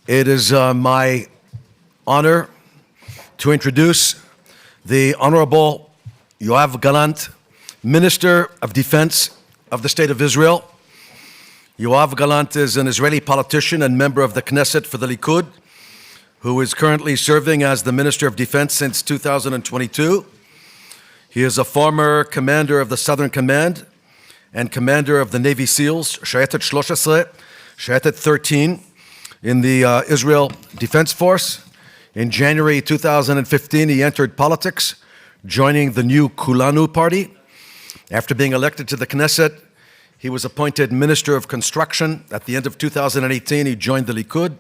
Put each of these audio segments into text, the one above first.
It is my honor to introduce the Honorable Yoav Galant, Minister of Defense of the State of Israel. Yoav Galant is an Israeli politician and member of the Knesset for the Likud, who is currently serving as the Minister of Defense since 2022. He is a former commander of the Southern Command and commander of the Navy SEALs, Schlereth, Schlereth 13, in the Israel Defense Force. In January 2015, he entered politics, joining the new Kulanu party. After being elected to the Knesset, he was appointed Minister of Construction. At the end of 2018, he joined the Likud.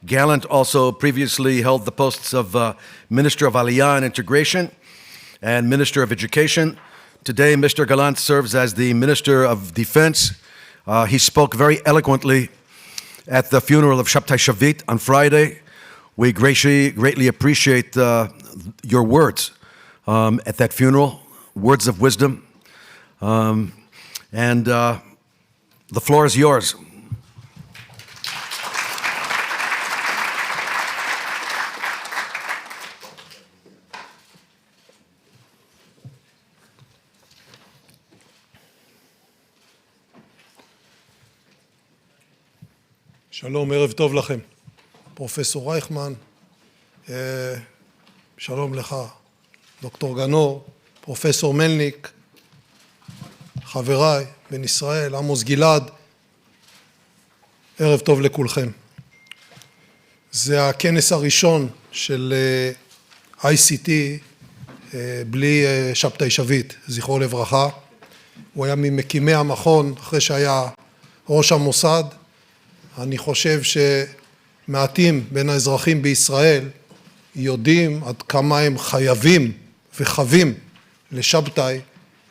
Galant also previously held the posts of Minister of Aliyah and Integration and Minister of Education. Today, Mr. Galant serves as the Minister of Defense. He spoke very eloquently at the funeral of Shabtai Shavit on Friday. We greatly appreciate your words at that funeral, words of wisdom. The floor is yours. שלום, ערב טוב לכם. פרופסור רייכמן, שלום לך, דוקטור גנור, פרופסור מלניק, חבריי, בן ישראל, עמוס גלעד, ערב טוב לכולכם. זה הכנס הראשון של ICT בלי שבתאי שביט, זכרו לברכה. הוא היה ממקימי המכון אחרי שהיה ראש המוסד. אני חושב שמעטים בין האזרחים בישראל יודעים עד כמה הם חייבים וחווים לשבתאי,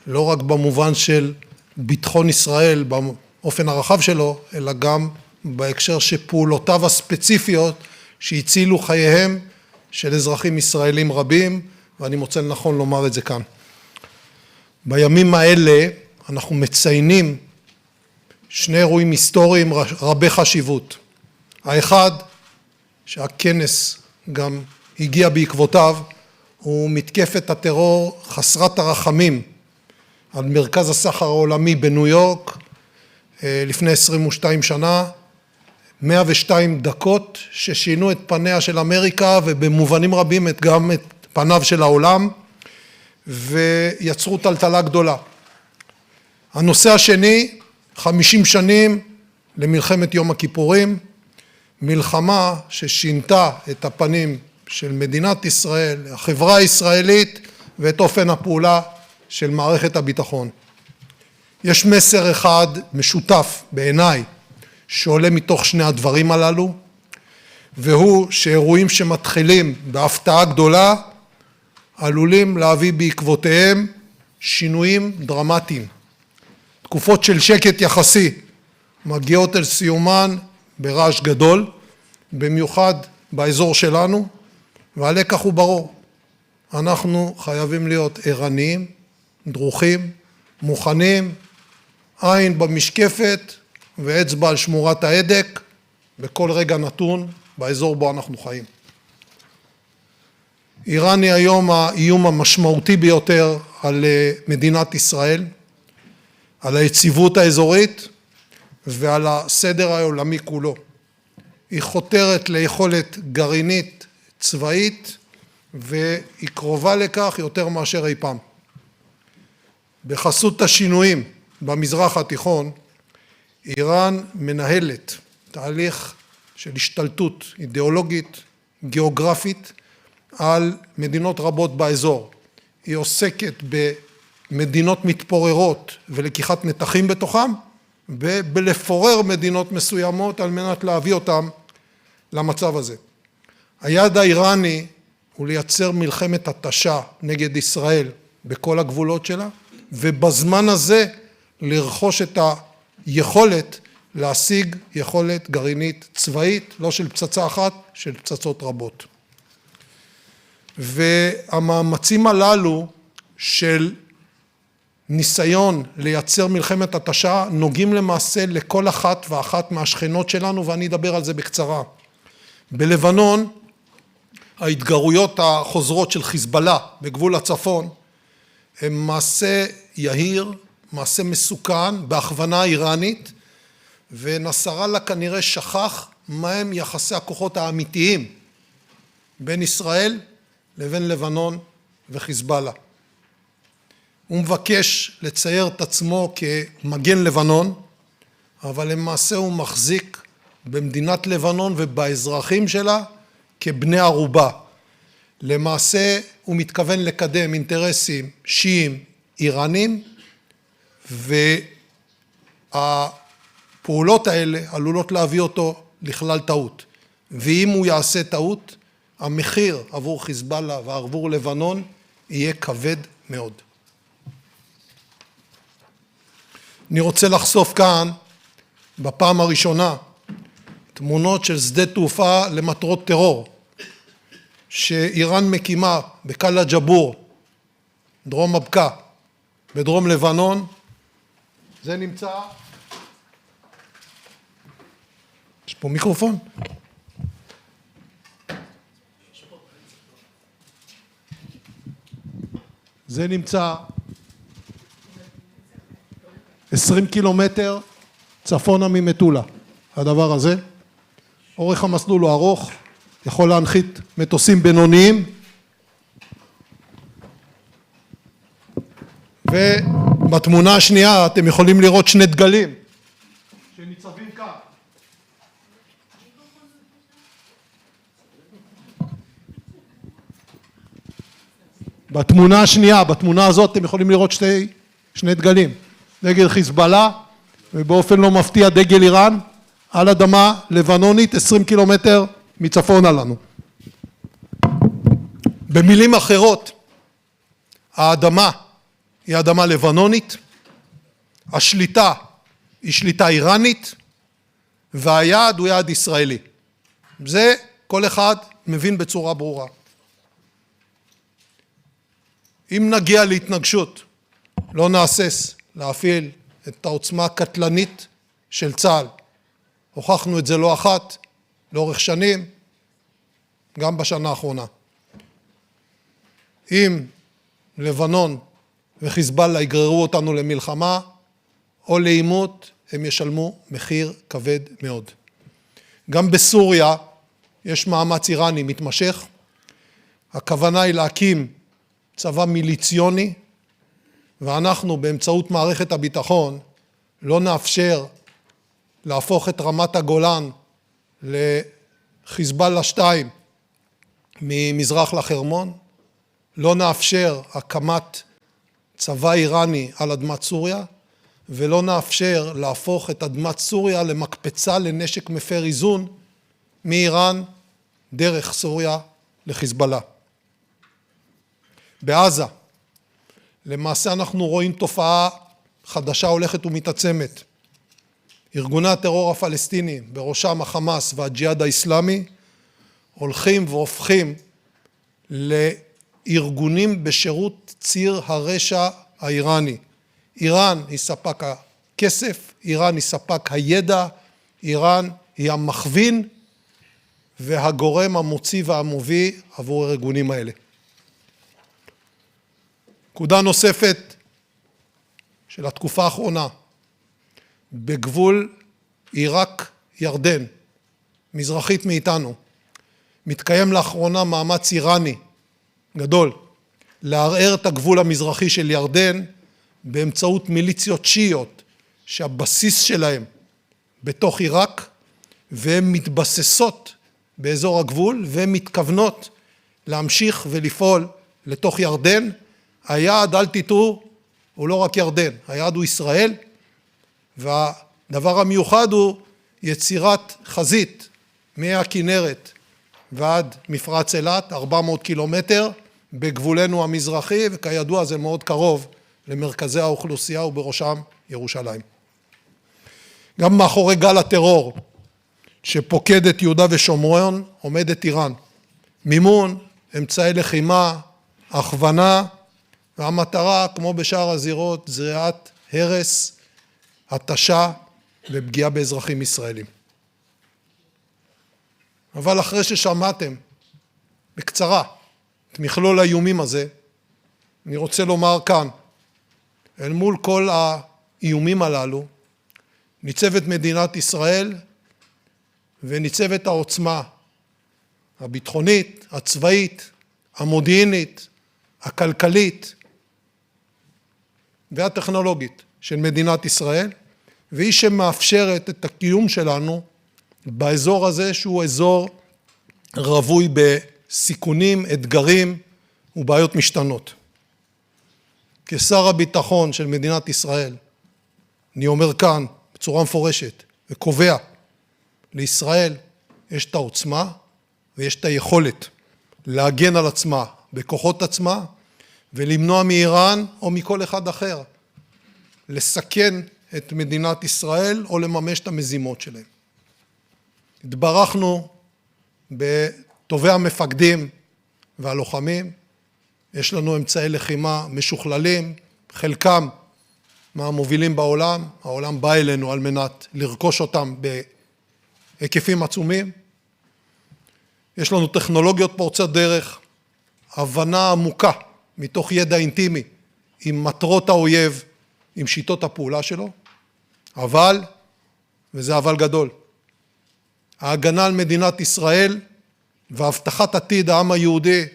לא רק במובן של ביטחון ישראל באופן הרחב שלו, אלא גם בהקשר שפעולותיו הספציפיות שהצילו חייהם של אזרחים ישראלים רבים, ואני מוצא לנכון לומר את זה כאן. בימים האלה אנחנו מציינים שני אירועים היסטוריים רבי חשיבות. האחד, שהכנס גם הגיע בעקבותיו, הוא מתקפת הטרור חסרת הרחמים על מרכז הסחר העולמי בניו יורק לפני 22 שנה, 102 דקות ששינו את פניה של אמריקה ובמובנים רבים גם את פניו של העולם, ויצרו טלטלה גדולה. הנושא השני, 50 שנים למלחמת יום הכיפורים, מלחמה ששינתה את הפנים של מדינת ישראל, החברה הישראלית ואת אופן הפעולה של מערכת הביטחון. יש מסר אחד משותף בעיניי שעולה מתוך שני הדברים הללו, והוא שאירועים שמתחילים בהפתעה גדולה עלולים להביא בעקבותיהם שינויים דרמטיים. תקופות של שקט יחסי מגיעות אל סיומן ברעש גדול, במיוחד באזור שלנו, והלקח הוא ברור. אנחנו חייבים להיות ערניים, דרוכים, מוכנים, עין במשקפת ואצבע על שמורת ההדק, בכל רגע נתון באזור בו אנחנו חיים. איראן היא היום האיום המשמעותי ביותר על מדינת ישראל, על היציבות האזורית ועל הסדר העולמי כולו. היא חותרת ליכולת גרעינית צבאית והיא קרובה לכך יותר מאשר אי פעם. בחסות השינויים במזרח התיכון, איראן מנהלת תהליך של השתלטות אידיאולוגית, גיאוגרפית, על מדינות רבות באזור. היא עוסקת במדינות מתפוררות ולקיחת נתחים בתוכם, ובלפורר מדינות מסוימות על מנת להביא אותם למצב הזה. היעד האיראני הוא לייצר מלחמת התשה נגד ישראל בכל הגבולות שלה, ובזמן הזה לרכוש את היכולת להשיג יכולת גרעינית צבאית, לא של פצצה אחת, של פצצות רבות. והמאמצים הללו של ניסיון לייצר מלחמת התשה נוגעים למעשה לכל אחת ואחת מהשכנות שלנו, ואני אדבר על זה בקצרה. בלבנון, ההתגרויות החוזרות של חיזבאללה בגבול הצפון, הם מעשה יהיר, מעשה מסוכן, בהכוונה איראנית, ונסראללה כנראה שכח מהם יחסי הכוחות האמיתיים בין ישראל לבין לבנון וחיזבאללה. הוא מבקש לצייר את עצמו כמגן לבנון, אבל למעשה הוא מחזיק במדינת לבנון ובאזרחים שלה כבני ערובה. למעשה הוא מתכוון לקדם אינטרסים שיעים איראנים, והפעולות האלה עלולות להביא אותו לכלל טעות. ואם הוא יעשה טעות, המחיר עבור חיזבאללה ועבור לבנון יהיה כבד מאוד. אני רוצה לחשוף כאן בפעם הראשונה תמונות של שדה תעופה למטרות טרור שאיראן מקימה בקאלה ג'בור, דרום הבקעה, בדרום לבנון. זה נמצא, יש פה מיקרופון? זה נמצא 20 קילומטר צפונה ממטולה. הדבר הזה, אורך המסלול הוא ארוך, יכול להנחית מטוסים בינוניים, ובתמונה השנייה אתם יכולים לראות שני דגלים שניצבים כאן. בתמונה השנייה, בתמונה הזאת אתם יכולים לראות שני דגלים, דגל חיזבאללה ובאופן לא מפתיע דגל איראן על אדמה לבנונית 20 קילומטר מצפונה לנו. במילים אחרות, האדמה היא אדמה לבנונית, השליטה היא שליטה איראנית, והיעד הוא יעד ישראלי. זה כל אחד מבין בצורה ברורה. אם נגיע להתנגשות, לא נהסס להפעיל את העוצמה הקטלנית של צה"ל. הוכחנו את זה לא אחת, לאורך שנים, גם בשנה האחרונה. אם לבנון וחיזבאללה יגררו אותנו למלחמה או לעימות, הם ישלמו מחיר כבד מאוד. גם בסוריה יש מאמץ איראני מתמשך. הכוונה היא להקים צבא מיליציוני, ואנחנו באמצעות מערכת הביטחון לא נאפשר להפוך את רמת הגולן לחיזבאללה 2 ממזרח לחרמון, לא נאפשר הקמת צבא איראני על אדמת סוריה, ולא נאפשר להפוך את אדמת סוריה למקפצה לנשק מפר איזון מאיראן דרך סוריה לחיזבאללה. בעזה, למעשה אנחנו רואים תופעה חדשה הולכת ומתעצמת. ארגוני הטרור הפלסטינים, בראשם החמאס והג'יהאד האסלאמי, הולכים והופכים לארגונים בשירות ציר הרשע האיראני. איראן היא ספק הכסף, איראן היא ספק הידע, איראן היא המכווין והגורם המוציא והמוביל עבור הארגונים האלה. נקודה נוספת של התקופה האחרונה, בגבול עיראק-ירדן, מזרחית מאיתנו, מתקיים לאחרונה מאמץ איראני גדול, לערער את הגבול המזרחי של ירדן באמצעות מיליציות שיעיות, שהבסיס שלהם בתוך עיראק, והן מתבססות באזור הגבול, והן מתכוונות להמשיך ולפעול לתוך ירדן. היעד, אל תטעו, הוא לא רק ירדן, היעד הוא ישראל, והדבר המיוחד הוא יצירת חזית מהכינרת ועד מפרץ אילת, 400 קילומטר, בגבולנו המזרחי, וכידוע זה מאוד קרוב למרכזי האוכלוסייה ובראשם ירושלים. גם מאחורי גל הטרור שפוקד את יהודה ושומרון עומדת איראן. מימון, אמצעי לחימה, הכוונה, והמטרה, כמו בשאר הזירות, זריעת הרס, התשה ופגיעה באזרחים ישראלים. אבל אחרי ששמעתם בקצרה את מכלול האיומים הזה, אני רוצה לומר כאן, אל מול כל האיומים הללו, ניצבת מדינת ישראל וניצבת העוצמה הביטחונית, הצבאית, המודיעינית, הכלכלית והטכנולוגית של מדינת ישראל, והיא שמאפשרת את הקיום שלנו באזור הזה שהוא אזור רווי בסיכונים, אתגרים ובעיות משתנות. כשר הביטחון של מדינת ישראל, אני אומר כאן בצורה מפורשת וקובע, לישראל יש את העוצמה ויש את היכולת להגן על עצמה בכוחות עצמה ולמנוע מאיראן או מכל אחד אחר לסכן את מדינת ישראל או לממש את המזימות שלהם. התברכנו בטובי המפקדים והלוחמים, יש לנו אמצעי לחימה משוכללים, חלקם מהמובילים בעולם, העולם בא אלינו על מנת לרכוש אותם בהיקפים עצומים, יש לנו טכנולוגיות פורצות דרך, הבנה עמוקה מתוך ידע אינטימי עם מטרות האויב, עם שיטות הפעולה שלו, אבל, וזה אבל גדול, ההגנה על מדינת ישראל והבטחת עתיד העם היהודי,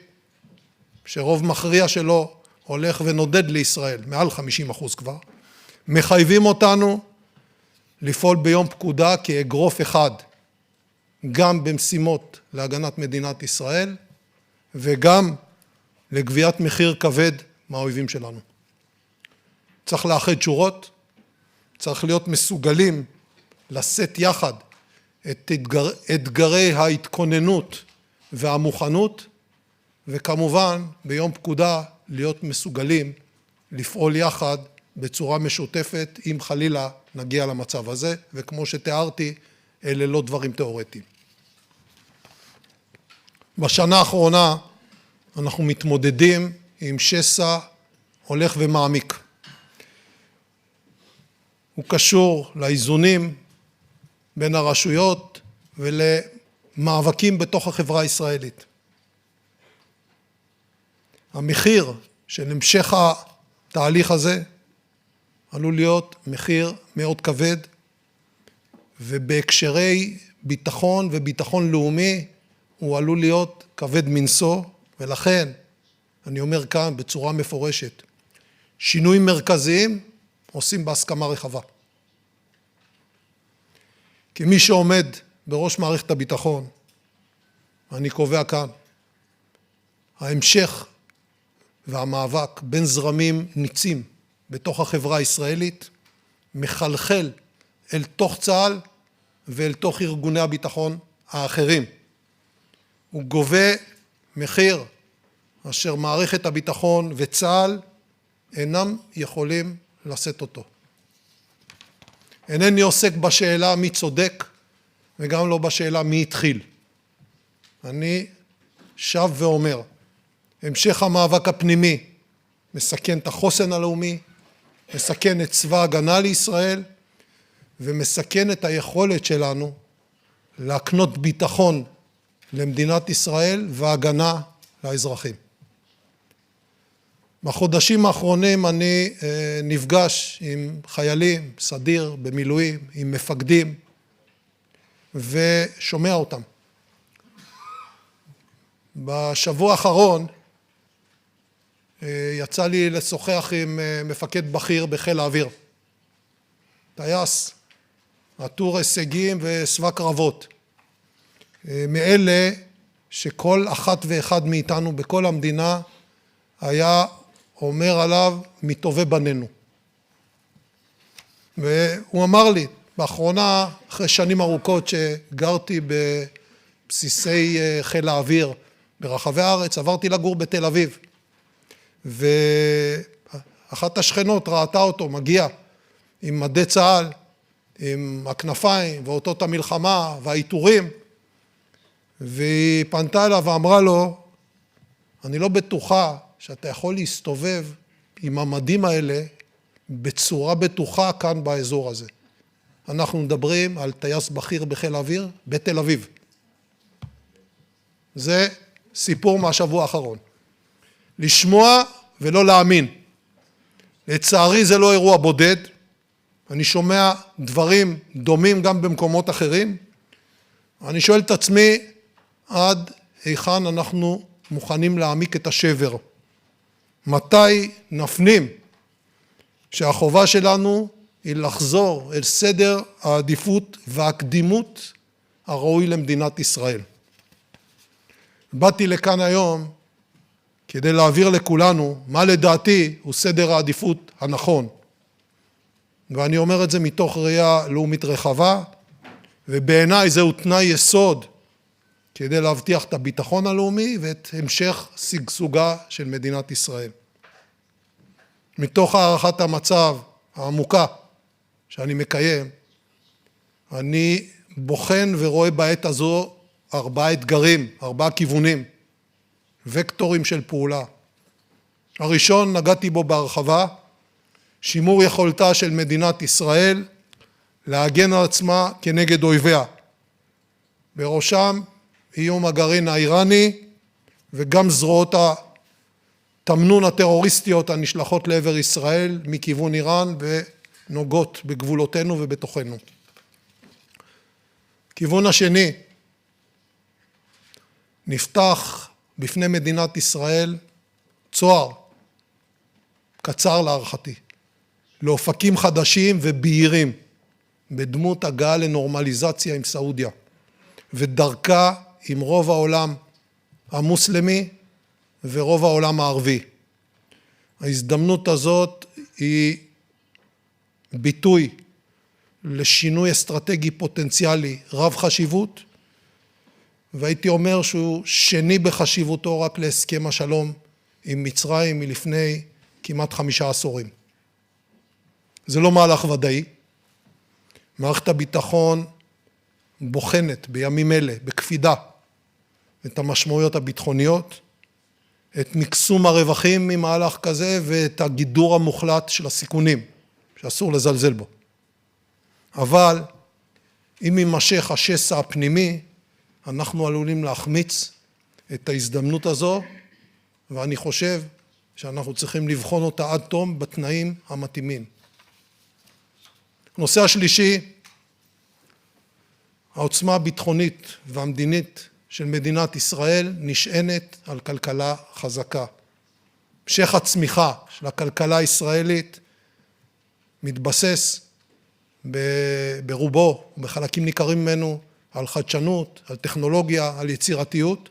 שרוב מכריע שלו הולך ונודד לישראל, מעל 50% כבר, מחייבים אותנו לפעול ביום פקודה כאגרוף אחד, גם במשימות להגנת מדינת ישראל, וגם לגביית מחיר כבד מהאויבים שלנו. צריך לאחד שורות, צריך להיות מסוגלים לשאת יחד את אתגרי ההתכוננות והמוכנות, וכמובן ביום פקודה להיות מסוגלים לפעול יחד בצורה משותפת אם חלילה נגיע למצב הזה, וכמו שתיארתי, אלה לא דברים תיאורטיים. בשנה האחרונה אנחנו מתמודדים עם שסע הולך ומעמיק. הוא קשור לאיזונים בין הרשויות ולמאבקים בתוך החברה הישראלית. המחיר של המשך התהליך הזה עלול להיות מחיר מאוד כבד, ובהקשרי ביטחון וביטחון לאומי הוא עלול להיות כבד מנשוא, ולכן אני אומר כאן בצורה מפורשת, שינויים מרכזיים עושים בהסכמה רחבה. כמי שעומד בראש מערכת הביטחון, אני קובע כאן, ההמשך והמאבק בין זרמים ניצים בתוך החברה הישראלית, מחלחל אל תוך צה"ל ואל תוך ארגוני הביטחון האחרים. הוא גובה מחיר אשר מערכת הביטחון וצה"ל אינם יכולים לשאת אותו. אינני עוסק בשאלה מי צודק וגם לא בשאלה מי התחיל. אני שב ואומר, המשך המאבק הפנימי מסכן את החוסן הלאומי, מסכן את צבא ההגנה לישראל, ומסכן את היכולת שלנו להקנות ביטחון למדינת ישראל והגנה לאזרחים. בחודשים האחרונים אני נפגש עם חיילים, סדיר, במילואים, עם מפקדים, ושומע אותם. בשבוע האחרון יצא לי לשוחח עם מפקד בכיר בחיל האוויר. טייס, עטור הישגים ושבע קרבות. מאלה שכל אחת ואחד מאיתנו בכל המדינה היה אומר עליו מטובי בנינו. והוא אמר לי, באחרונה, אחרי שנים ארוכות שגרתי בבסיסי חיל האוויר ברחבי הארץ, עברתי לגור בתל אביב. ואחת השכנות ראתה אותו מגיע עם מדי צה"ל, עם הכנפיים ואותות המלחמה והעיטורים, והיא פנתה אליו ואמרה לו, אני לא בטוחה שאתה יכול להסתובב עם המדים האלה בצורה בטוחה כאן באזור הזה. אנחנו מדברים על טייס בכיר בחיל האוויר בתל אביב. זה סיפור מהשבוע האחרון. לשמוע ולא להאמין. לצערי זה לא אירוע בודד. אני שומע דברים דומים גם במקומות אחרים. אני שואל את עצמי, עד היכן אנחנו מוכנים להעמיק את השבר? מתי נפנים שהחובה שלנו היא לחזור אל סדר העדיפות והקדימות הראוי למדינת ישראל? באתי לכאן היום כדי להעביר לכולנו מה לדעתי הוא סדר העדיפות הנכון. ואני אומר את זה מתוך ראייה לאומית רחבה, ובעיניי זהו תנאי יסוד כדי להבטיח את הביטחון הלאומי ואת המשך שגשוגה של מדינת ישראל. מתוך הערכת המצב העמוקה שאני מקיים, אני בוחן ורואה בעת הזו 4 אתגרים, 4 כיוונים, וקטורים של פעולה. הראשון, נגעתי בו בהרחבה, שימור יכולתה של מדינת ישראל להגן על עצמה כנגד אויביה. בראשם איום הגרעין האיראני וגם זרועות התמנון הטרוריסטיות הנשלחות לעבר ישראל מכיוון איראן ונוגעות בגבולותינו ובתוכנו. כיוון השני, נפתח בפני מדינת ישראל צוהר קצר להערכתי, לאופקים חדשים ובהירים, בדמות הגעה לנורמליזציה עם סעודיה, ודרכה עם רוב העולם המוסלמי ורוב העולם הערבי. ההזדמנות הזאת היא ביטוי לשינוי אסטרטגי פוטנציאלי רב חשיבות, והייתי אומר שהוא שני בחשיבותו רק להסכם השלום עם מצרים מלפני כמעט 5 עשורים. זה לא מהלך ודאי. מערכת הביטחון בוחנת בימים אלה, בקפידה, את המשמעויות הביטחוניות, את מקסום הרווחים ממהלך כזה ואת הגידור המוחלט של הסיכונים, שאסור לזלזל בו. אבל אם יימשך השסע הפנימי, אנחנו עלולים להחמיץ את ההזדמנות הזו, ואני חושב שאנחנו צריכים לבחון אותה עד תום בתנאים המתאימים. הנושא השלישי, העוצמה הביטחונית והמדינית של מדינת ישראל נשענת על כלכלה חזקה. המשך הצמיחה של הכלכלה הישראלית מתבסס ברובו, בחלקים ניכרים ממנו, על חדשנות, על טכנולוגיה, על יצירתיות.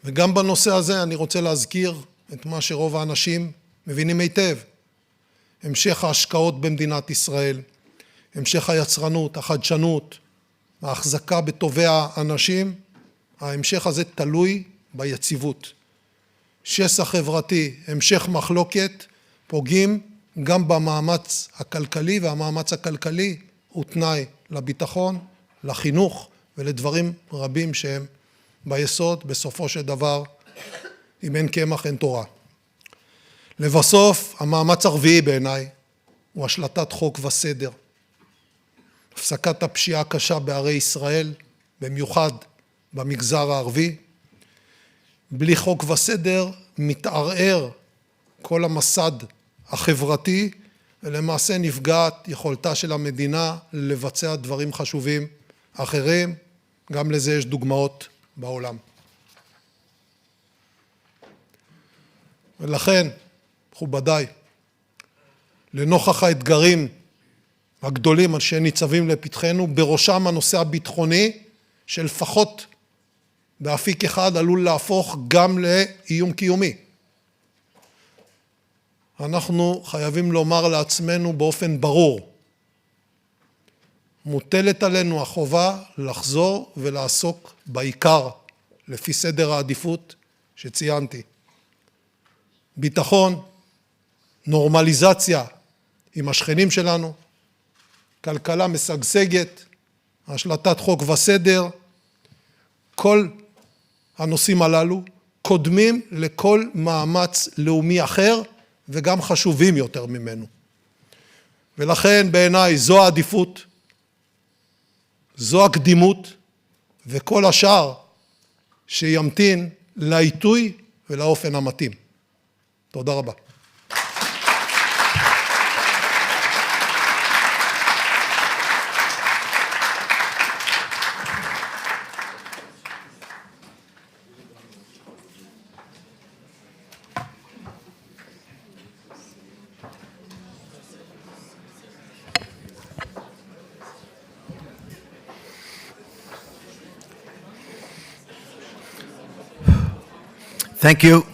וגם בנושא הזה אני רוצה להזכיר את מה שרוב האנשים מבינים היטב. המשך ההשקעות במדינת ישראל, המשך היצרנות, החדשנות, ההחזקה בטובי האנשים, ההמשך הזה תלוי ביציבות. שסע חברתי, המשך מחלוקת, פוגעים גם במאמץ הכלכלי, והמאמץ הכלכלי הוא תנאי לביטחון, לחינוך ולדברים רבים שהם ביסוד, בסופו של דבר, אם אין קמח אין תורה. לבסוף, המאמץ הרביעי בעיניי הוא השלטת חוק וסדר. הפסקת הפשיעה הקשה בערי ישראל, במיוחד במגזר הערבי. בלי חוק וסדר מתערער כל המסד החברתי, ולמעשה נפגעת יכולתה של המדינה לבצע דברים חשובים אחרים. גם לזה יש דוגמאות בעולם. ולכן, מכובדיי, לנוכח האתגרים הגדולים שניצבים לפתחנו, בראשם הנושא הביטחוני, שלפחות באפיק אחד עלול להפוך גם לאיום קיומי. אנחנו חייבים לומר לעצמנו באופן ברור, מוטלת עלינו החובה לחזור ולעסוק בעיקר, לפי סדר העדיפות שציינתי. ביטחון, נורמליזציה עם השכנים שלנו, כלכלה משגשגת, השלטת חוק וסדר, כל הנושאים הללו קודמים לכל מאמץ לאומי אחר וגם חשובים יותר ממנו. ולכן בעיניי זו העדיפות, זו הקדימות, וכל השאר שימתין לעיתוי ולאופן המתאים. תודה רבה. Thank you.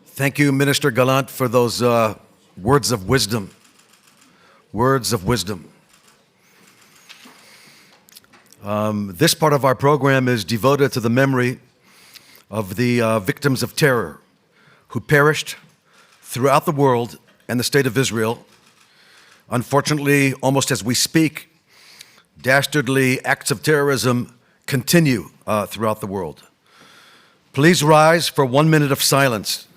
Thank you, Minister Galant, for those words of wisdom. Words of wisdom. This part of our program is devoted to the memory of the victims of terror who perished throughout the world and the state of Israel. Unfortunately, almost as we speak, dastardly acts of terrorism continue throughout the world. Please rise for 1 minute of silence,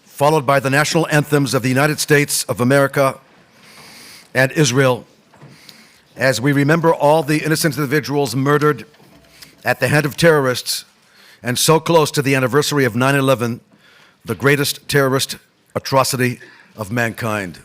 followed by the national anthems of the United States of America and Israel, as we remember all the innocent individuals murdered at the hand of terrorists, and so close to the anniversary of 9/11, the greatest terrorist atrocity of mankind.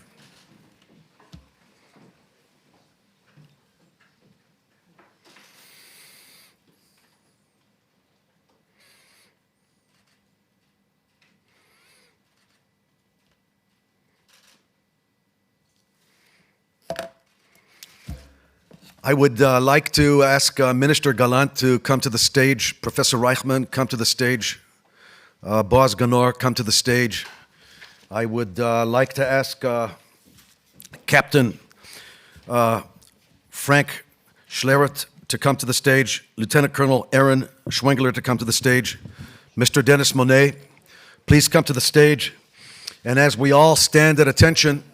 I would like to ask Minister Galant to come to the stage. Professor Reichman, come to the stage. Boaz Ganor, come to the stage. I would like to ask Captain Frank Schlereth to come to the stage. Lieutenant Colonel Aaron Schwengler to come to the stage. Mr. Denis Monette, please come to the stage. And as we all stand at attention,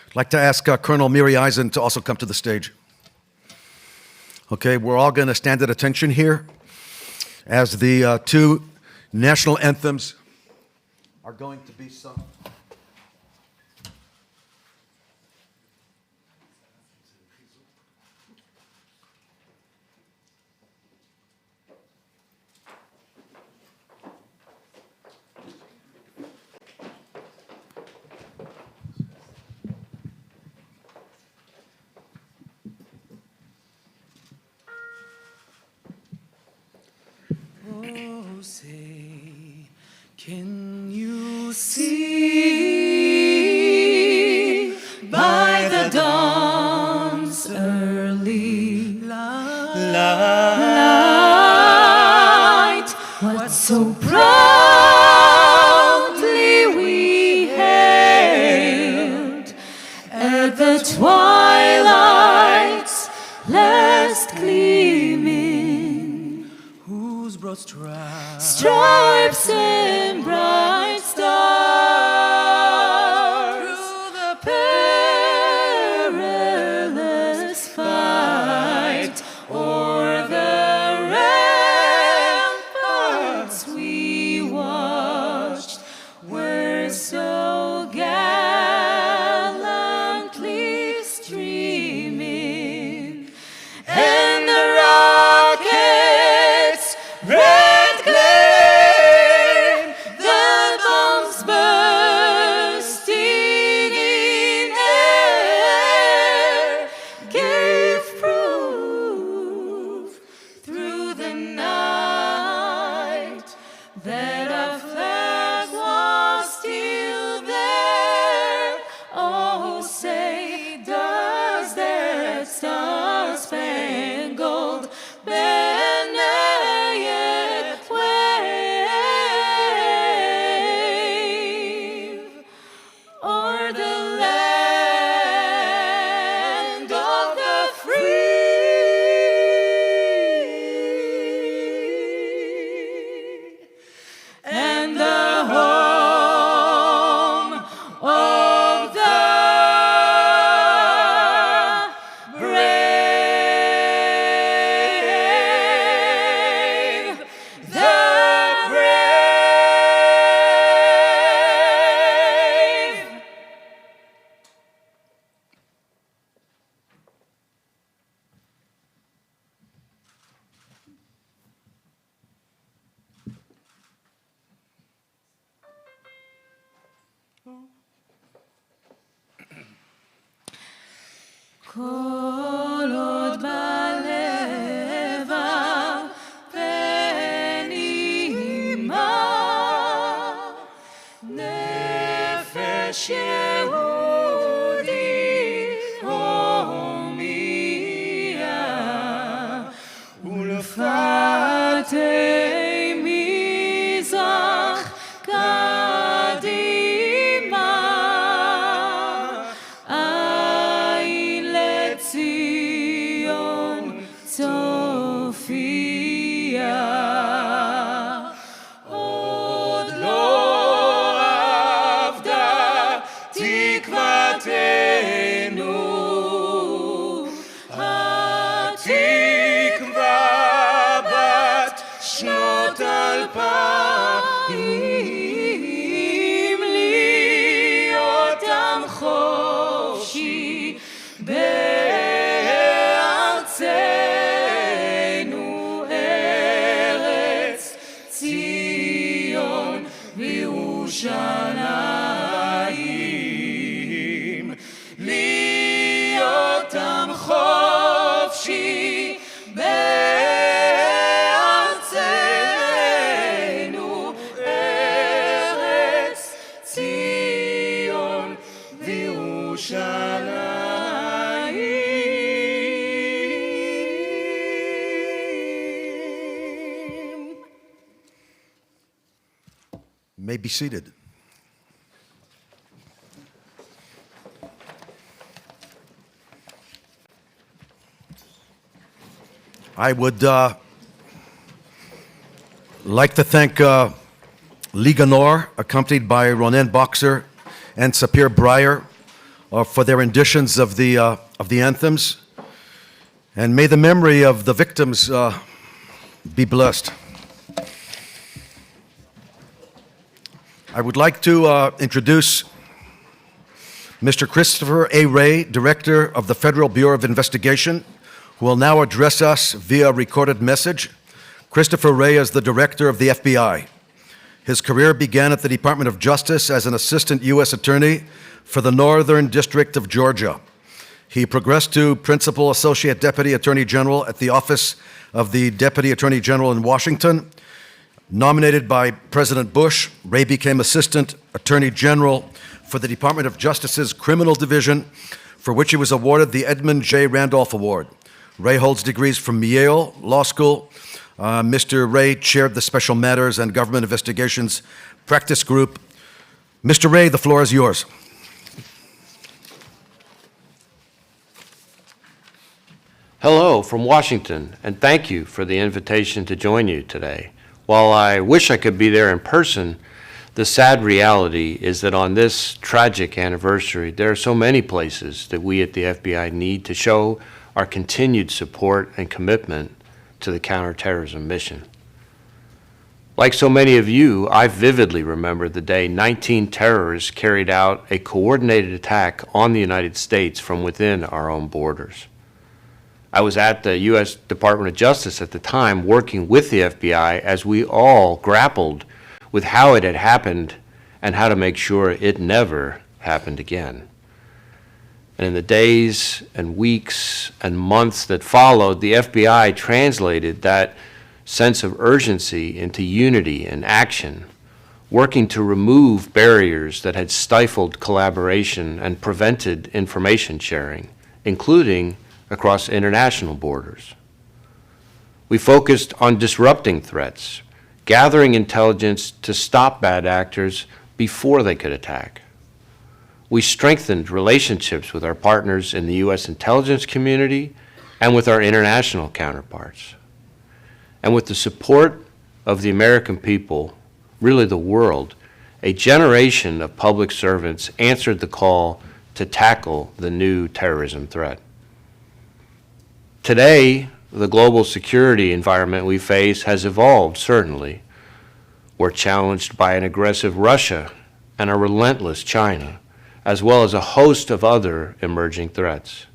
I'd like to ask Colonel Miri Eisen to also come to the stage. Okay, we're all going to stand at attention here as the two national anthems are going to be sung. Oh, say, can you see by the dawn's early light what so proudly we hailed at the twilight's last gleaming, whose broad stripes and bright stars through the perilous fight o'er the ramparts we watched were so gallantly streaming, and the rockets red glare, the bombs bursting in air, gave proof through the night that our flag was still there. Oh, say, does that star-spangled banner yet wave o'er the land of the free? כל עוד בלבב פנימה נפש יהודי הומייה ולפתי מזרח קדימה עין לציון צופיה עוד לא אבדה תקוותנו התקווה בת שנות 2000 להיות עם חופשי בארצנו ארץ ציון וירושלים להיות עם חופשי בארצנו ארץ ציון וירושלים. May be seated. I would like to thank Liga Nor, accompanied by Ronen Boxer and Sapir Breyer, for their renditions of the anthems. And may the memory of the victims be blessed. I would like to introduce Mr. Christopher A. Wray, Director of the Federal Bureau of Investigation, who will now address us via recorded message. Christopher Wray is the Director of the FBI. His career began at the Department of Justice as an Assistant U.S. Attorney for the Northern District of Georgia. He progressed to Principal Associate Deputy Attorney General at the Office of the Deputy Attorney General in Washington. Nominated by President Bush, Wray became Assistant Attorney General for the Department of Justice's Criminal Division, for which he was awarded the Edmund J. Randolph Award. Wray holds degrees from Yale Law School. Mr. Wray chaired the Special Matters and Government Investigations Practice Group. Mr. Wray, the floor is yours. Hello from Washington, and thank you for the invitation to join you today. While I wish I could be there in person, the sad reality is that on this tragic anniversary, there are so many places that we at the FBI need to show our continued support and commitment to the counterterrorism mission. Like so many of you, I vividly remember the day 19 terrorists carried out a coordinated attack on the United States from within our own borders. I was at the U.S. Department of Justice at the time working with the FBI as we all grappled with how it had happened and how to make sure it never happened again. And in the days and weeks and months that followed, the FBI translated that sense of urgency into unity and action, working to remove barriers that had stifled collaboration and prevented information sharing, including across international borders. We focused on disrupting threats, gathering intelligence to stop bad actors before they could attack. We strengthened relationships with our partners in the U.S. intelligence community and with our international counterparts. And with the support of the American people, really the world, a generation of public servants answered the call to tackle the new terrorism threat. Today, the global security environment we face has evolved, certainly. We're challenged by an aggressive Russia and a relentless China, as well as a host of other emerging threats.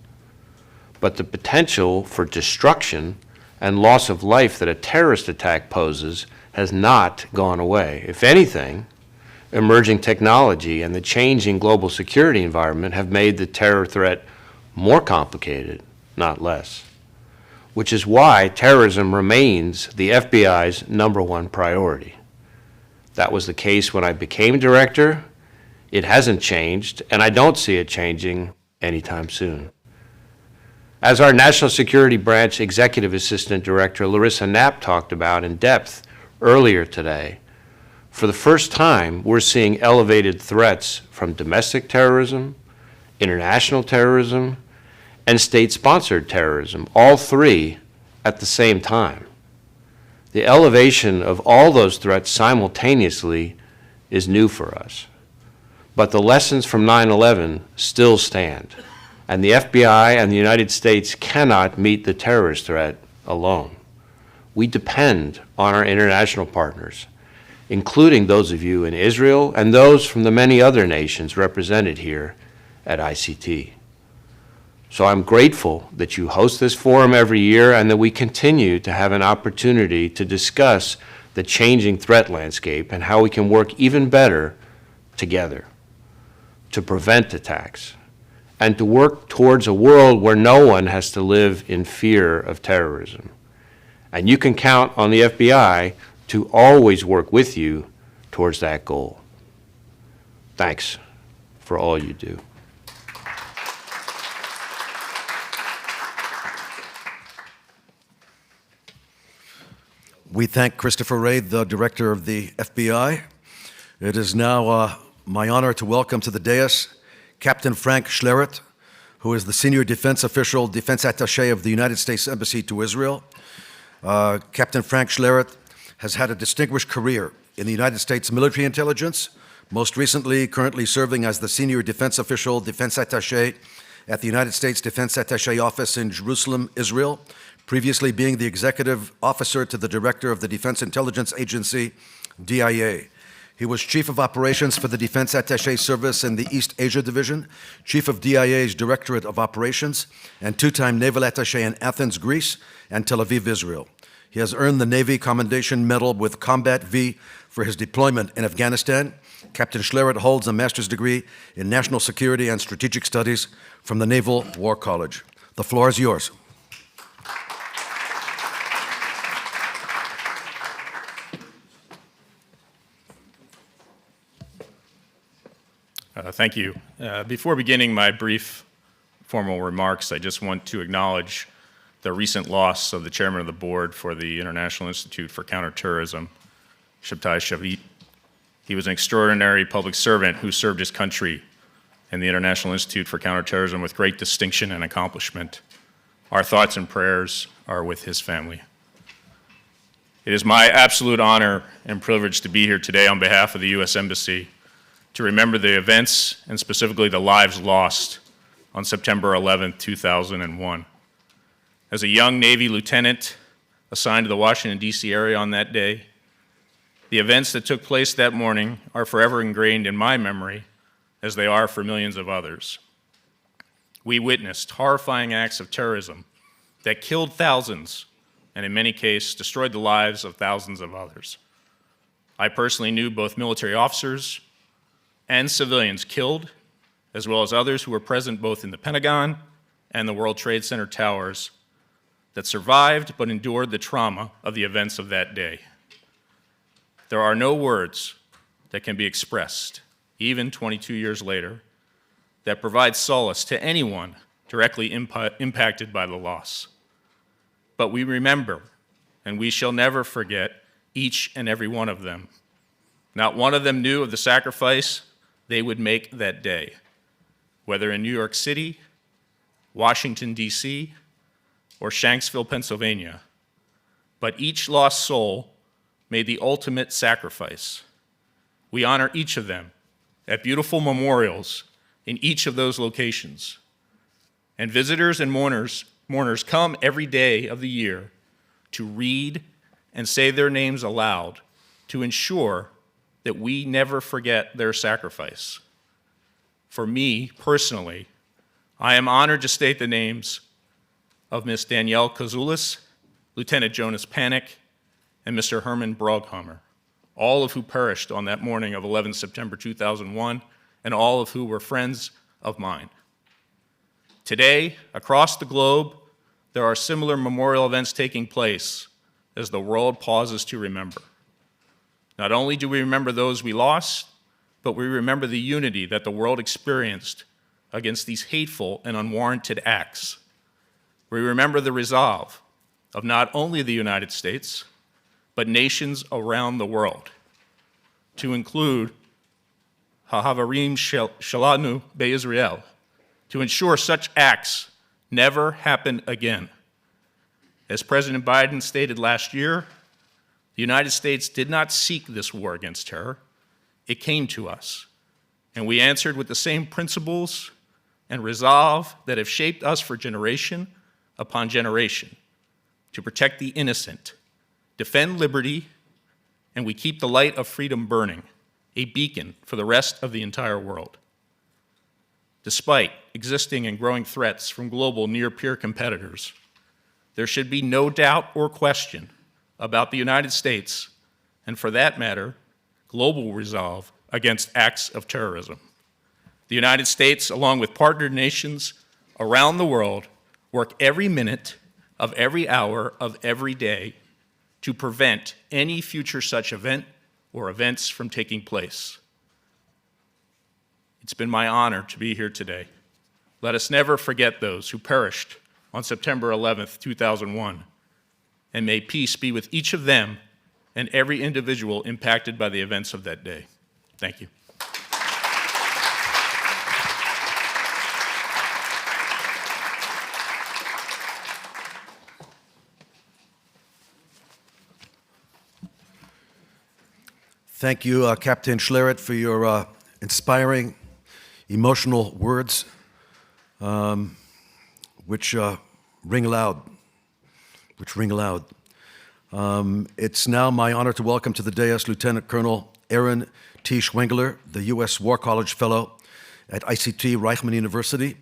But the potential for destruction and loss of life that a terrorist attack poses has not gone away. If anything, emerging technology and the changing global security environment have made the terror threat more complicated, not less, which is why terrorism remains the FBI's #1 priority. That was the case when I became director. It hasn't changed, and I don't see it changing anytime soon. As our National Security Branch Executive Assistant Director Larissa Knapp talked about in depth earlier today, for the first time, we're seeing elevated threats from domestic terrorism, international terrorism, and state-sponsored terrorism, all three at the same time. The elevation of all those threats simultaneously is new for us. But the lessons from 9/11 still stand, and the FBI and the United States cannot meet the terrorist threat alone. We depend on our international partners, including those of you in Israel and those from the many other nations represented here at ICT. So I'm grateful that you host this forum every year and that we continue to have an opportunity to discuss the changing threat landscape and how we can work even better together to prevent attacks and to work towards a world where no one has to live in fear of terrorism. And you can count on the FBI to always work with you towards that goal. Thanks for all you do. We thank Christopher Wray, the director of the FBI. It is now my honor to welcome to the dais Captain Frank Schlereth, who is the senior defense official, defense attaché of the United States Embassy to Israel. Captain Frank Schlereth has had a distinguished career in the United States military intelligence, most recently currently serving as the senior defense official, defense attaché at the United States Defense Attaché Office in Jerusalem, Israel, previously being the executive officer to the director of the Defense Intelligence Agency, DIA. He was Chief of Operations for the Defense Attaché Service in the East Asia Division, Chief of DIA's Directorate of Operations, and two-time Naval Attaché in Athens, Greece, and Tel Aviv, Israel. He has earned the Navy Commendation Medal with Combat V for his deployment in Afghanistan. Captain Schlereth holds a master's degree in National Security and Strategic Studies from the Naval War College. The floor is yours. Thank you. Before beginning my brief formal remarks, I just want to acknowledge the recent loss of the chairman of the board for the International Institute for Counter-Terrorism, Shabtai Shavit. He was an extraordinary public servant who served his country and the International Institute for Counterterrorism with great distinction and accomplishment. Our thoughts and prayers are with his family. It is my absolute honor and privilege to be here today on behalf of the U.S. Embassy to remember the events and specifically the lives lost on September 11, 2001. As a young Navy lieutenant assigned to the Washington, D.C. area on that day, the events that took place that morning are forever ingrained in my memory, as they are for millions of others. We witnessed horrifying acts of terrorism that killed thousands and in many cases destroyed the lives of thousands of others. I personally knew both military officers and civilians killed, as well as others who were present both in the Pentagon and the World Trade Center towers that survived but endured the trauma of the events of that day. There are no words that can be expressed, even 22 years later, that provide solace to anyone directly impacted by the loss. But we remember, and we shall never forget, each and every one of them. Not one of them knew of the sacrifice they would make that day, whether in New York City, Washington, D.C., or Shanksville, Pennsylvania. But each lost soul made the ultimate sacrifice. We honor each of them at beautiful memorials in each of those locations. And visitors and mourners come every day of the year to read and say their names aloud to ensure that we never forget their sacrifice. For me, personally, I am honored to state the names of Ms. Danielle Kozulis, Lieutenant Jonas Panik, and Mr. Herman Broghammer, all of who perished on that morning of 11 September 2001, and all of who were friends of mine. Today, across the globe, there are similar memorial events taking place as the world pauses to remember. Not only do we remember those we lost, but we remember the unity that the world experienced against these hateful and unwarranted acts. We remember the resolve of not only the United States, but nations around the world, to include Ha'avarim Shalanu Be'Israel, to ensure such acts never happen again. As President Biden stated last year, the United States did not seek this war against terror. It came to us, and we answered with the same principles and resolve that have shaped us for generation upon generation, to protect the innocent, defend liberty, and we keep the light of freedom burning, a beacon for the rest of the entire world. Despite existing and growing threats from global near-peer competitors, there should be no doubt or question about the United States, and for that matter, global resolve against acts of terrorism. The United States, along with partner nations around the world, work every minute of every hour of every day to prevent any future such event or events from taking place. It's been my honor to be here today. Let us never forget those who perished on September 11th, 2001, and may peace be with each of them and every individual impacted by the events of that day. Thank you. Thank you, Captain Schlereth, for your inspiring, emotional words, which ring loud. It's now my honor to welcome to the dais Lieutenant Colonel Aaron T. Schwengler, the U.S. War College Fellow at ICT Reichman University.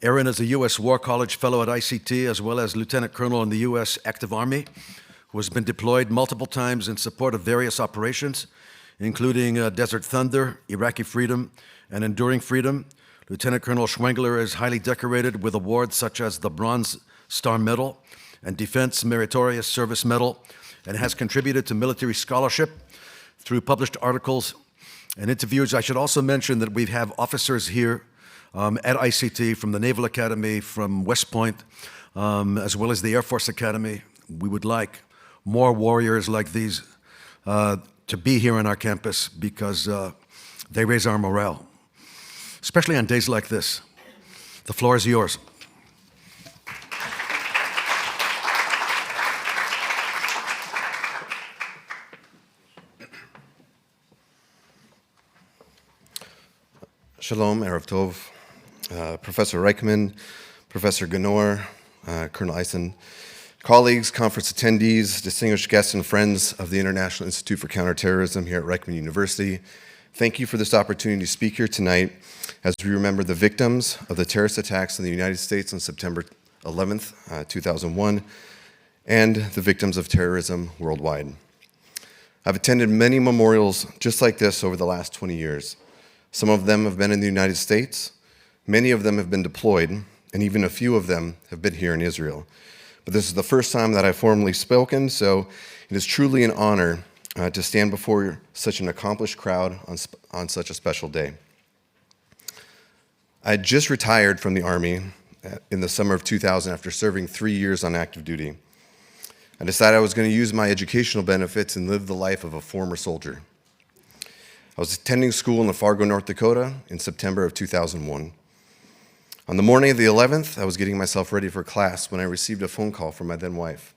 Aaron is a U.S. War College Fellow at ICT, as well as Lieutenant Colonel in the U.S. Active Army, who has been deployed multiple times in support of various operations, including Desert Thunder, Iraqi Freedom, and Enduring Freedom. Lieutenant Colonel Schwengler is highly decorated with awards such as the Bronze Star Medal and Defense Meritorious Service Medal, and has contributed to military scholarship through published articles and interviews. I should also mention that we have officers here at ICT from the Naval Academy, from West Point, as well as the Air Force Academy. We would like more warriors like these to be here on our campus because they raise our morale, especially on days like this. The floor is yours. Shalom, Erev Tov, Professor Reichman, Professor Ganor, Colonel Eisen, colleagues, conference attendees, distinguished guests and friends of the International Institute for Counter-Terrorism here at Reichman University. Thank you for this opportunity to speak here tonight as we remember the victims of the terrorist attacks in the United States on September 11th, 2001, and the victims of terrorism worldwide. I've attended many memorials just like this over the last 20 years. Some of them have been in the United States, many of them have been deployed, and even a few of them have been here in Israel. But this is the first time that I've formally spoken, so it is truly an honor to stand before such an accomplished crowd on such a special day. I had just retired from the Army in the summer of 2000 after serving 3 years on active duty. I decided I was going to use my educational benefits and live the life of a former soldier. I was attending school in Fargo, North Dakota in September of 2001. On the morning of the 11th, I was getting myself ready for class when I received a phone call from my then wife.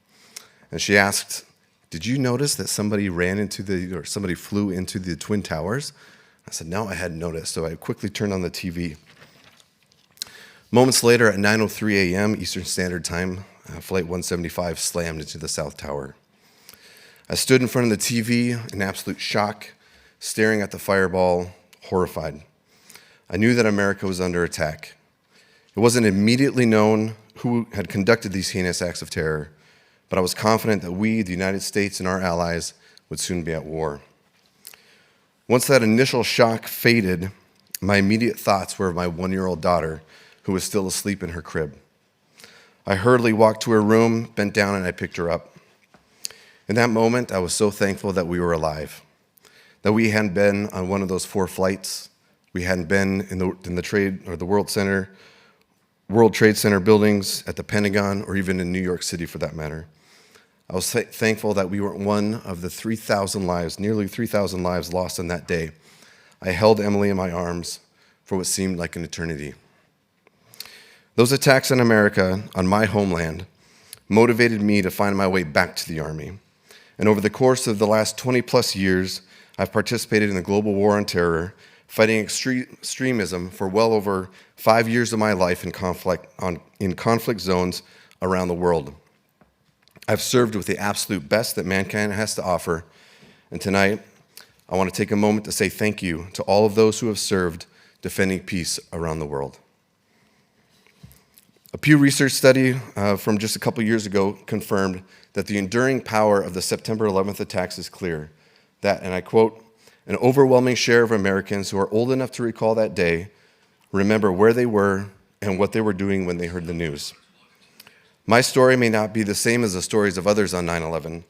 And she asked, "Did you notice that somebody flew into the Twin Towers?" I said, "No, I hadn't noticed." So I quickly turned on the TV. Moments later, at 9:03 a.m. Eastern Standard Time, Flight 175 slammed into the South Tower. I stood in front of the TV in absolute shock, staring at the fireball, horrified. I knew that America was under attack. It wasn't immediately known who had conducted these heinous acts of terror, but I was confident that we, the United States and our allies, would soon be at war. Once that initial shock faded, my immediate thoughts were of my 1-year-old daughter, who was still asleep in her crib. I hurriedly walked to her room, bent down, and I picked her up. In that moment, I was so thankful that we were alive, that we hadn't been on one of those 4 flights, we hadn't been in the trade or the World Trade Center buildings, at the Pentagon, or even in New York City for that matter. I was thankful that we weren't one of the 3,000 lives, nearly 3,000 lives lost on that day. I held Emily in my arms for what seemed like an eternity. Those attacks on America, on my homeland, motivated me to find my way back to the Army. And over the course of the last 20 plus years, I've participated in the global war on terror, fighting extremism for well over 5 years of my life in conflict zones around the world. I've served with the absolute best that mankind has to offer, and tonight I want to take a moment to say thank you to all of those who have served defending peace around the world. A Pew Research study from just a couple years ago confirmed that the enduring power of the September 11th attacks is clear, that, and I quote, "An overwhelming share of Americans who are old enough to recall that day remember where they were and what they were doing when they heard the news." My story may not be the same as the stories of others on 9/11,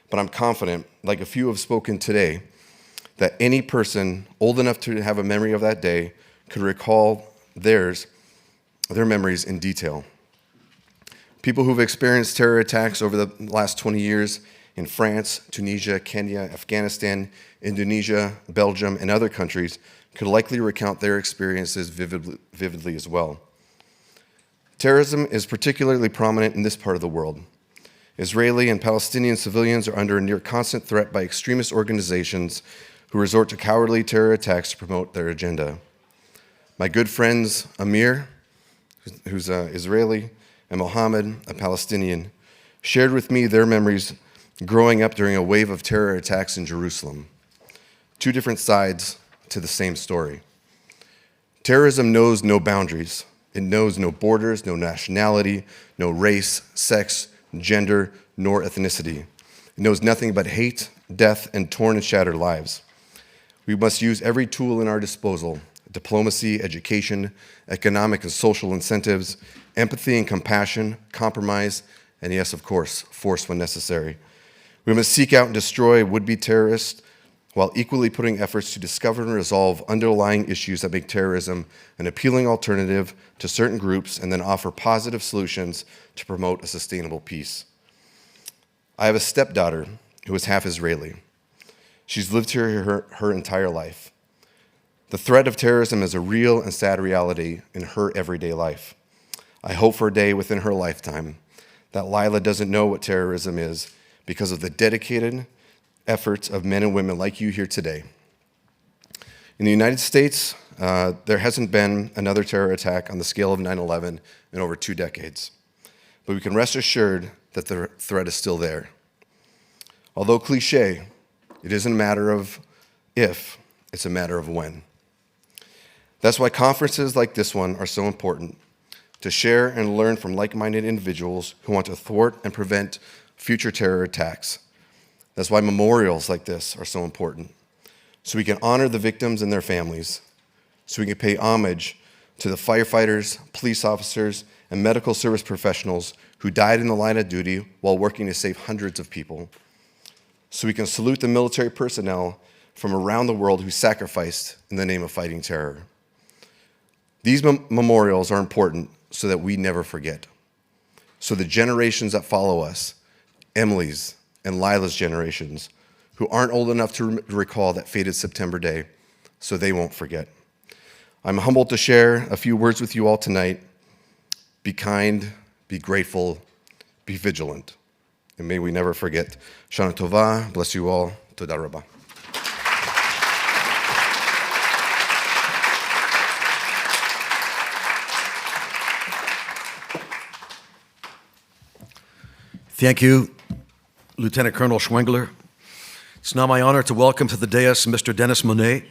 but I'm confident, like a few have spoken today, that any person old enough to have a memory of that day could recall their memories in detail. People who've experienced terror attacks over the last 20 years in France, Tunisia, Kenya, Afghanistan, Indonesia, Belgium, and other countries could likely recount their experiences vividly as well. Terrorism is particularly prominent in this part of the world. Israeli and Palestinian civilians are under a near constant threat by extremist organizations who resort to cowardly terror attacks to promote their agenda. My good friends Amir, who's Israeli, and Mohammed, a Palestinian, shared with me their memories growing up during a wave of terror attacks in Jerusalem. 2 different sides to the same story. Terrorism knows no boundaries. It knows no borders, no nationality, no race, sex, gender, nor ethnicity. It knows nothing but hate, death, and torn and shattered lives. We must use every tool in our disposal: diplomacy, education, economic and social incentives, empathy and compassion, compromise, and yes, of course, force when necessary. We must seek out and destroy would-be terrorists while equally putting efforts to discover and resolve underlying issues that make terrorism an appealing alternative to certain groups and then offer positive solutions to promote a sustainable peace. I have a stepdaughter who is half Israeli. She's lived here her entire life. The threat of terrorism is a real and sad reality in her everyday life. I hope for a day within her lifetime that Lila doesn't know what terrorism is because of the dedicated efforts of men and women like you here today. In the United States, there hasn't been another terror attack on the scale of 9/11 in over 2 decades. But we can rest assured that the threat is still there. Although cliche, it isn't a matter of if, it's a matter of when. That's why conferences like this one are so important, to share and learn from like-minded individuals who want to thwart and prevent future terror attacks. That's why memorials like this are so important, so we can honor the victims and their families, so we can pay homage to the firefighters, police officers, and medical service professionals who died in the line of duty while working to save hundreds of people, so we can salute the military personnel from around the world who sacrificed in the name of fighting terror. These memorials are important so that we never forget, so the generations that follow us, Emily's and Lila's generations, who aren't old enough to recall that fated September day, so they won't forget. I'm humbled to share a few words with you all tonight. Be kind, be grateful, be vigilant, and may we never forget. Shana Tova, bless you all. Toda Rabba. Thank you, Lieutenant Colonel Schwengler. It's now my honor to welcome to the dais Mr. Denis Monette,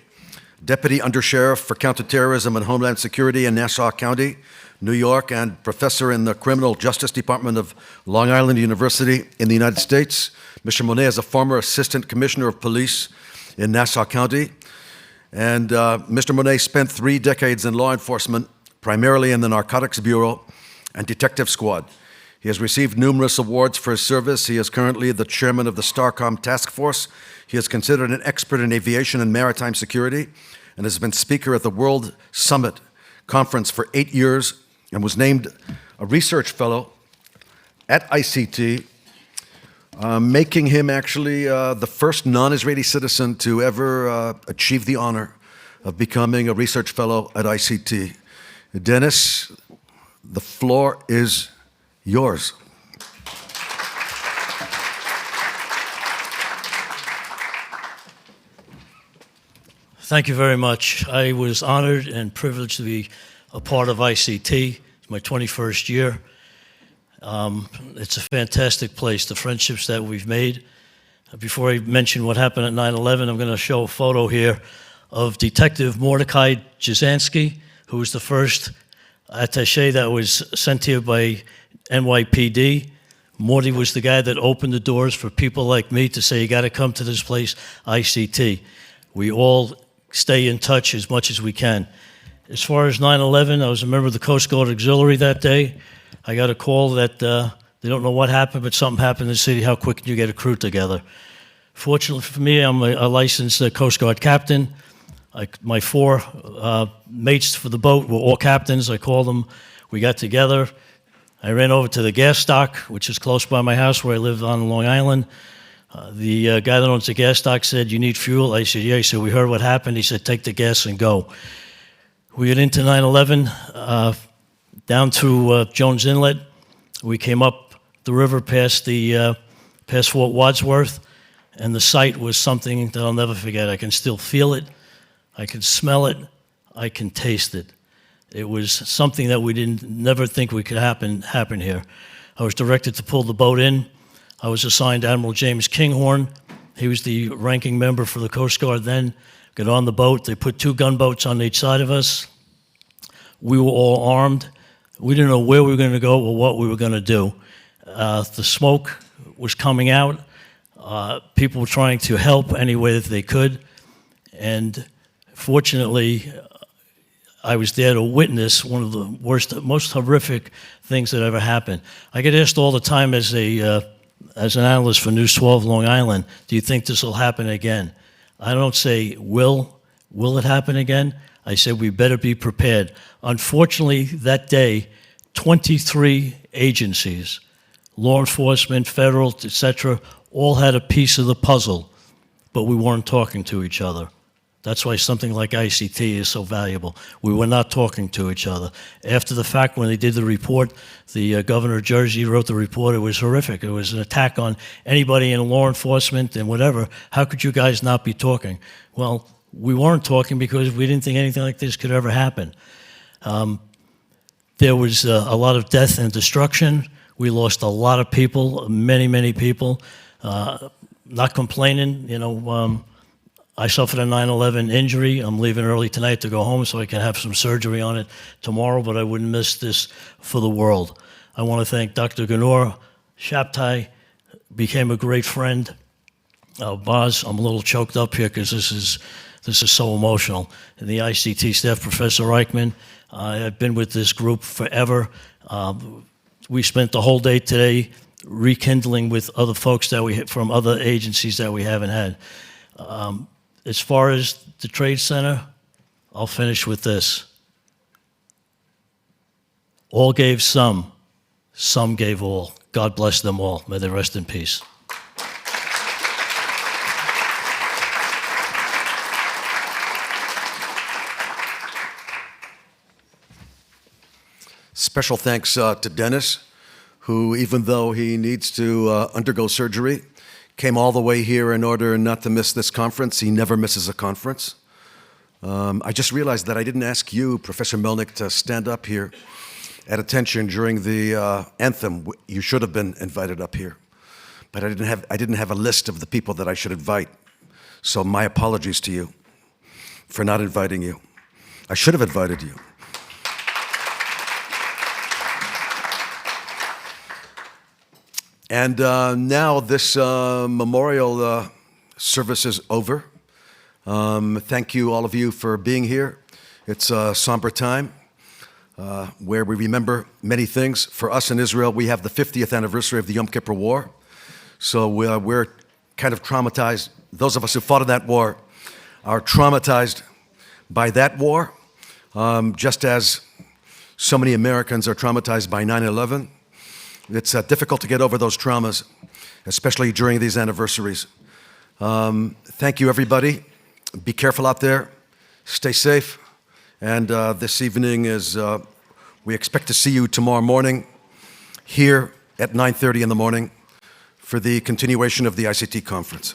Deputy Undersheriff for Counter-Terrorism and Homeland Security in Nassau County, New York, and Professor in the Criminal Justice Department of Long Island University in the United States. Mr. Monette is a former Assistant Commissioner of Police in Nassau County, and Mr. Monette spent 3 decades in law enforcement primarily in the Narcotics Bureau and Detective Squad. He has received numerous awards for his service. He is currently the chairman of the STARCOM Task Force. He is considered an expert in aviation and maritime security and has been speaker at the World Summit Conference for 8 years and was named a research fellow at ICT, making him actually the first non-Israeli citizen to ever achieve the honor of becoming a research fellow at ICT. Denis, the floor is yours. Thank you very much. I was honored and privileged to be a part of ICT. It's my 21st year. It's a fantastic place, the friendships that we've made. Before I mention what happened at 9/11, I'm going to show a photo here of Detective Mordecai Jasansky, who was the first attaché that was sent here by NYPD. Morty was the guy that opened the doors for people like me to say, you got to come to this place, ICT. We all stay in touch as much as we can. As far as 9/11, I was a member of the Coast Guard Auxiliary that day. I got a call that they don't know what happened, but something happened in the city. How quick can you get a crew together? Fortunately for me, I'm a licensed Coast Guard captain. My four mates for the boat were all captains. I called them. We got together. I ran over to the gas stock, which is close by my house where I live on Long Island. The guy that owns the gas stock said, you need fuel? I said, yeah. He said, we heard what happened. He said, take the gas and go. We got into 9/11, down to Jones Inlet. We came up the river past Fort Wadsworth, and the sight was something that I'll never forget. I can still feel it. I can smell it. I can taste it. It was something that we never think we could happen here. I was directed to pull the boat in. I was assigned Admiral James Kinghorn. He was the ranking member for the Coast Guard then. Got on the boat. They put 2 gunboats on each side of us. We were all armed. We didn't know where we were going to go or what we were going to do. The smoke was coming out. People were trying to help any way that they could. And fortunately, I was there to witness one of the worst, most horrific things that ever happened. I get asked all the time as an analyst for News 12 Long Island, do you think this will happen again? I don't say will it happen again? I said we better be prepared. Unfortunately, that day, 23 agencies, law enforcement, federal, etc., all had a piece of the puzzle, but we weren't talking to each other. That's why something like ICT is so valuable. We were not talking to each other. After the fact, when they did the report, the governor of Jersey wrote the report. It was horrific. It was an attack on anybody in law enforcement and whatever. How could you guys not be talking? Well, we weren't talking because we didn't think anything like this could ever happen. There was a lot of death and destruction. We lost a lot of people, many people. Not complaining, you know. I suffered a 9/11 injury. I'm leaving early tonight to go home so I can have some surgery on it tomorrow, but I wouldn't miss this for the world. I want to thank Dr. Ganor. Shabtai became a great friend. Boz, I'm a little choked up here because this is so emotional. And the ICT staff, Professor Reichman, I've been with this group forever. We spent the whole day today rekindling with other folks that we from other agencies that we haven't had. As far as the Trade Center, I'll finish with this. All gave some gave all. God bless them all. May they rest in peace. Special thanks to Denis, who, even though he needs to undergo surgery, came all the way here in order not to miss this conference. He never misses a conference. I just realized that I didn't ask you, Professor Melnick, to stand up here at attention during the anthem. You should have been invited up here, but I didn't have a list of the people that I should invite. So my apologies to you for not inviting you. I should have invited you. And now this memorial service is over. Thank you, all of you, for being here. It's a somber time. where we remember many things. For us in Israel, we have the 50th anniversary of the Yom Kippur War. So we're kind of traumatized. Those of us who fought in that war are traumatized by that war, just as so many Americans are traumatized by 9/11. It's difficult to get over those traumas, especially during these anniversaries. Thank you, everybody. Be careful out there. Stay safe. And this evening we expect to see you tomorrow morning here at 9:30 in the morning for the continuation of the ICT conference.